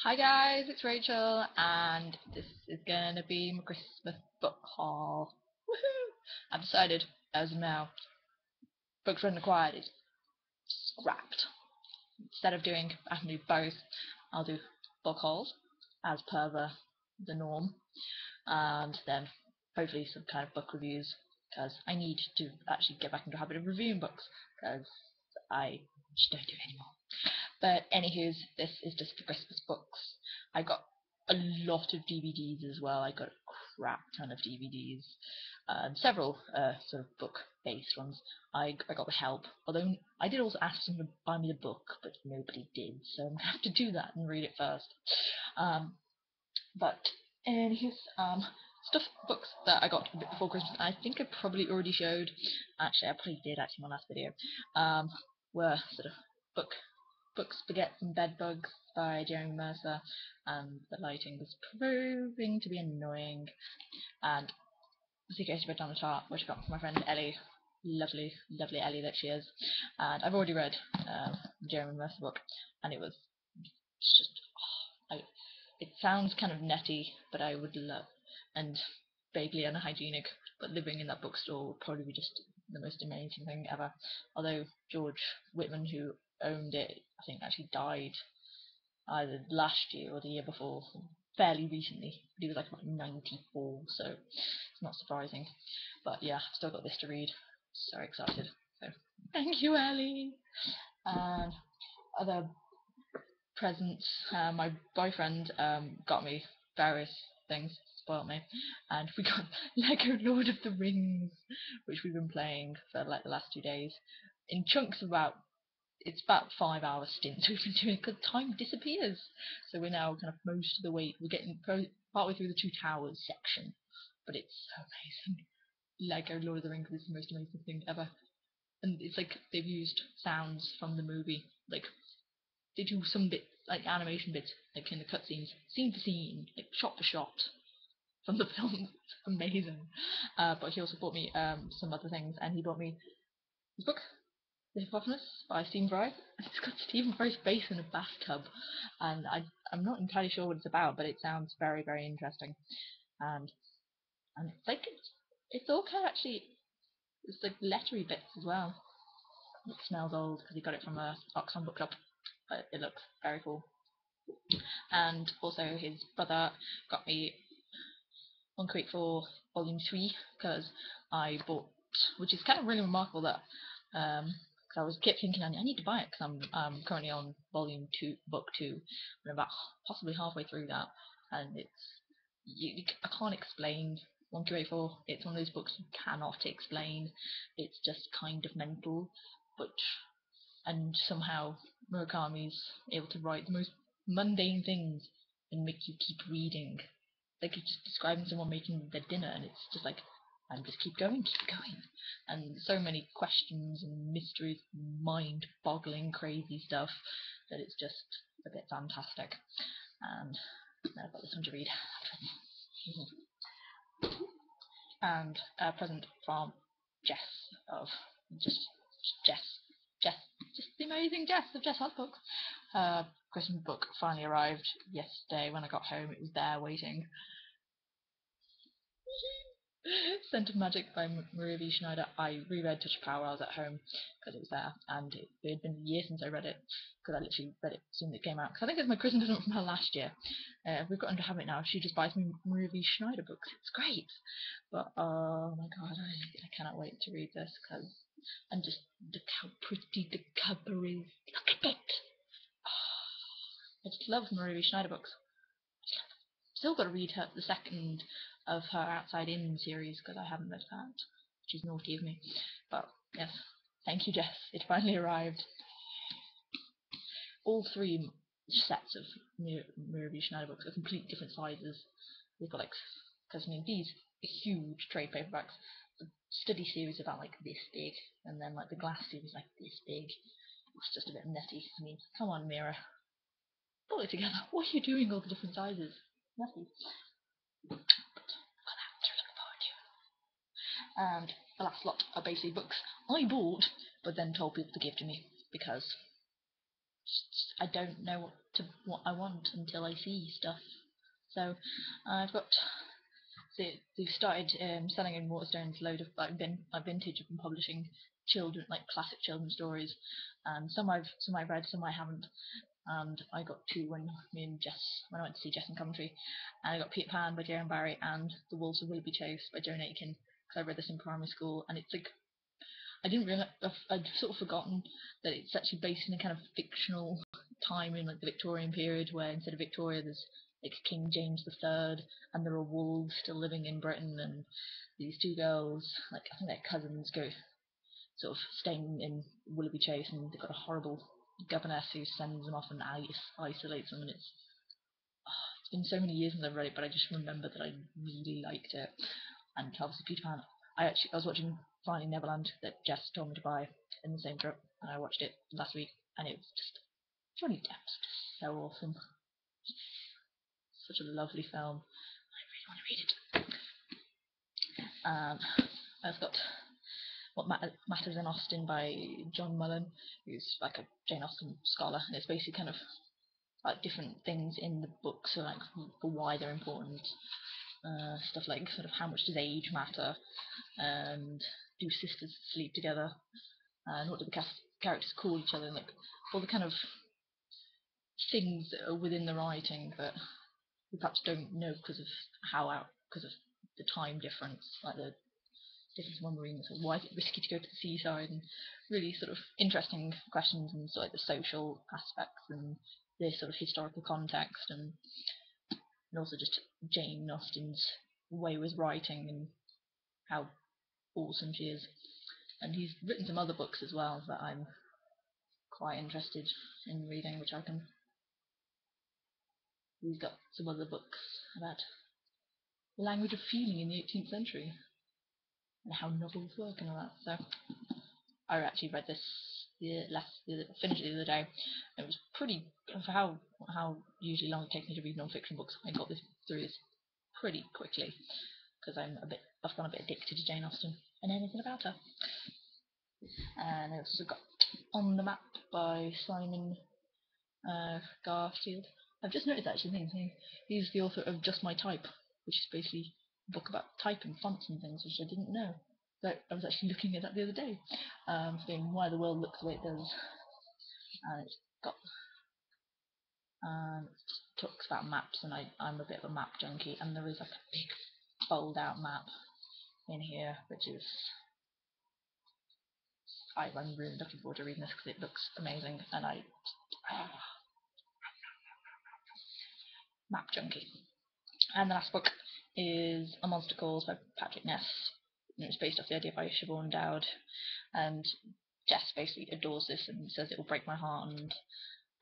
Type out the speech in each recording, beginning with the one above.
Hi guys, it's Rachel, and this is gonna be my Christmas book haul. Woohoo! I've decided, as of now, books written acquired is scrapped. Instead of I can do both. I'll do book hauls, as per the norm, and then hopefully some kind of book reviews, because I need to actually get back into the habit of reviewing books, because I just don't do it anymore. But anywho's, this is just for Christmas books. I got a lot of DVDs as well. I got a crap ton of DVDs, and several sort of book-based ones. I got The Help, although I did also ask them to buy me the book, but nobody did, so I'm gonna have to do that and read it first. But anywho's, stuff books that I got a bit before Christmas. I think I probably already showed. Actually, I probably did in my last video. Were sort of book Spaghetti and Bed Bugs by Jeremy Mercer, and the lighting was proving to be annoying. And the Secret Bed Down the Chart, which I got from my friend Ellie, lovely, lovely Ellie that she is. And I've already read the Jeremy Mercer book, and it was just, it sounds kind of netty, but I would love, and vaguely unhygienic, but living in that bookstore would probably be just the most amazing thing ever. Although George Whitman, who owned it, I think actually died either last year or the year before, fairly recently. But he was like about 94, so it's not surprising. But yeah, I've still got this to read. So excited. So thank you, Ellie. And other presents, my boyfriend got me various things, spoiled me, and we got Lego Lord of the Rings, which we've been playing for like the last 2 days in chunks of it's about 5 hour stints we've been doing because time disappears. So we're now kind of most of the way. We're getting partway through the Two Towers section, but it's so amazing. Lego Lord of the Rings is the most amazing thing ever, and it's like they've used sounds from the movie. Like they do some bits, like animation bits, like in the cutscenes, scene for scene, like shot for shot from the film. It's amazing. But he also bought me some other things, and he bought me his book, The Hippopotamus by Stephen Fry. It's got Stephen Fry's face in a bathtub, and I'm not entirely sure what it's about, but it sounds very, very interesting. And it's like it's all kind of actually, it's like lettery bits as well. It smells old because he got it from a Oxfam bookshop, but it looks very cool. And also his brother got me One Creek for Volume 3 because I bought, which is kind of really remarkable that because I was kept thinking I need to buy it because I'm currently on Volume 2, Book 2, and about possibly halfway through that, and I can't explain 1284. It's one of those books you cannot explain. It's just kind of mental, but and somehow Murakami's able to write the most mundane things and make you keep reading. Like he's just describing someone making their dinner, and it's just like, and just keep going, and so many questions and mysteries, mind-boggling, crazy stuff that it's just a bit fantastic. And now I've got this one to read. And a present from Jess of just Jess, Jess, just the amazing Jess of Jess Has Books. Her Christmas book finally arrived yesterday when I got home. It was there waiting. Scent of Magic by Maria V. Schneider. I reread Touch of Power while I was at home because it was there, and it had been a year since I read it because I literally read it as soon as it came out. Because I think it's my Christmas present from her last year. We've got into habit now. She just buys me Maria V. Schneider books. It's great, but oh my god, I cannot wait to read this because and just look how pretty the cover is. Look at it. I just love Maria V. Schneider books. Still got to read the second of her Outside In series because I haven't read that, which is naughty of me. But yes, thank you, Jess. It finally arrived. All three sets of Maria Schneider books are completely different sizes. They've got like, because I mean these are huge trade paperbacks. The study series about like this big, and then like the glass series like this big. It's just a bit nutty. I mean, come on, Mira, pull it together. What are you doing? All the different sizes, nutty. And the last lot are basically books I bought but then told people to give to me because I don't know what I want until I see stuff. So I've got they've started selling in Waterstones load of like vintage and publishing children like classic children's stories, and some I've read, some I haven't. And I got two when when I went to see Jess in Coventry, and I got Peter Pan by J.M. Barrie and The Wolves of Willoughby Chase by Joan Aitken, because I read this in primary school, and it's like I didn't realize I'd sort of forgotten that it's actually based in a kind of fictional time in like the Victorian period, where instead of Victoria there's like King James III, and there are wolves still living in Britain, and these two girls, like I think they're cousins, go sort of staying in Willoughby Chase, and they've got a horrible governess who sends them off and isolates them, and it's been so many years since I've read it, but I just remember that I really liked it. And obviously Peter Pan. I was watching Finding Neverland that Jess told me to buy in the same trip, and I watched it last week, and it was just Johnny Depp's just so awesome. Such a lovely film. I really want to read it. I've got What Matters in Austen by John Mullen, who's like a Jane Austen scholar, and it's basically kind of like different things in the book, so like for why they're important. Stuff like sort of how much does age matter, and do sisters sleep together, and what do the characters call each other, and like all the kind of things that are within the writing that we perhaps don't know because of the time difference, like the difference when we're in, sort of why is it risky to go to the seaside, and really sort of interesting questions, and sort of like the social aspects and the sort of historical context, and also just Jane Austen's way with writing and how awesome she is. And he's written some other books as well that I'm quite interested in reading, which I can. He's got some other books about the language of feeling in the 18th century and how novels work and all that. So I actually read this finished it the other day. It was pretty for how usually long it takes me to read non-fiction books. I got this through this pretty quickly because I've gone a bit addicted to Jane Austen and anything about her. And I've also got On the Map by Simon Garfield. I've just noticed actually he's the author of Just My Type, which is basically a book about type and fonts and things, which I didn't know. But I was actually looking at that the other day, saying why the world looks the way it does. And it's got it talks about maps, and I'm a bit of a map junkie, and there is like a big fold out map in here, which is I'm really looking forward to reading this because it looks amazing, and map junkie. And the last book is A Monster Calls by Patrick Ness. It's based off the idea by Siobhan Dowd, and Jess basically adores this and says it will break my heart, and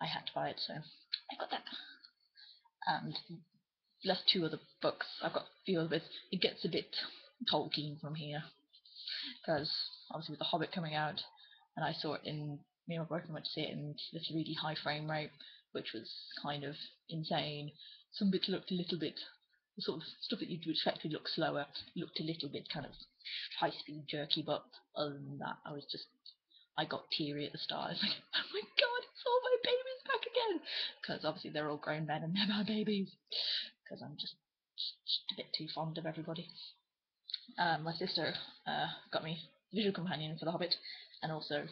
I had to buy it, so I got that. And left two other books. I've got a few other bits. It gets a bit Tolkien from here, because obviously with The Hobbit coming out, and I saw it in, me and my boyfriend went to see it in the 3D high frame rate, which was kind of insane. Some bits looked a little bit, the sort of stuff that you'd expect to look slower, looked a little bit kind of high speed jerky, but other than that, I got teary at the start. I was like, oh my god, it's all my babies back again! Because obviously they're all grown men and they're my babies. Because I'm just a bit too fond of everybody. My sister got me visual companion for The Hobbit, and also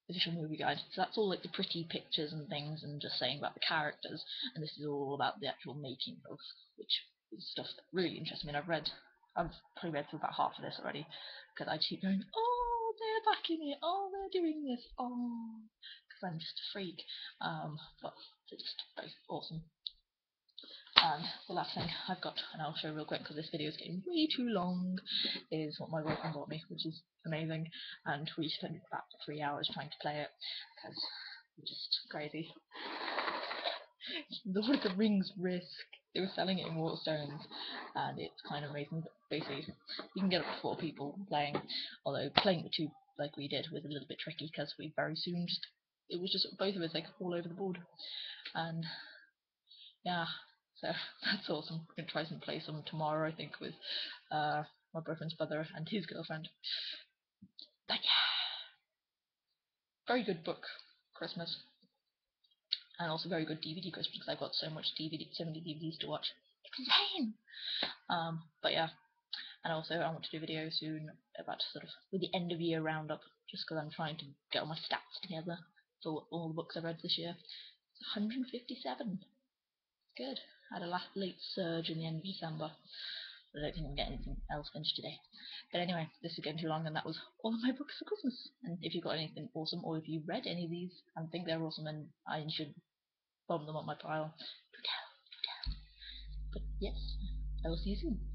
the visual movie guide. So that's all like the pretty pictures and things, and just saying about the characters. And this is all about the actual making of, which is stuff that really interests me. And I've probably read through about half of this already, because I keep going, oh, they're back in it, oh, they're doing this, oh, because I'm just a freak. But it's just very awesome. And the last thing I've got, and I'll show real quick because this video is getting way too long, is what my boyfriend bought me, which is amazing. And we spent about 3 hours trying to play it because we're just crazy. The Lord of the Rings Risk. They were selling it in Waterstones, and it's kind of amazing. But basically, you can get up to 4 people playing. Although playing with 2 like we did was a little bit tricky because we very soon it was just both of us like all over the board, and yeah. So that's awesome. We're going to try play some tomorrow, I think, with my boyfriend's brother and his girlfriend. But yeah, very good book. Christmas. and also very good DVD Christmas because I've got so many DVDs to watch. It's insane. But yeah, and also I want to do a video soon about sort of with the end of year roundup, just because I'm trying to get all my stats together for all the books I've read this year. It's 157. Good. I had a late surge in the end of December. I don't think I'll get anything else finished today. But anyway, this is getting too long, and that was all of my books for Christmas. And if you've got anything awesome, or if you've read any of these and think they're awesome and I should bomb them on my pile, do tell. But yes, I will see you soon.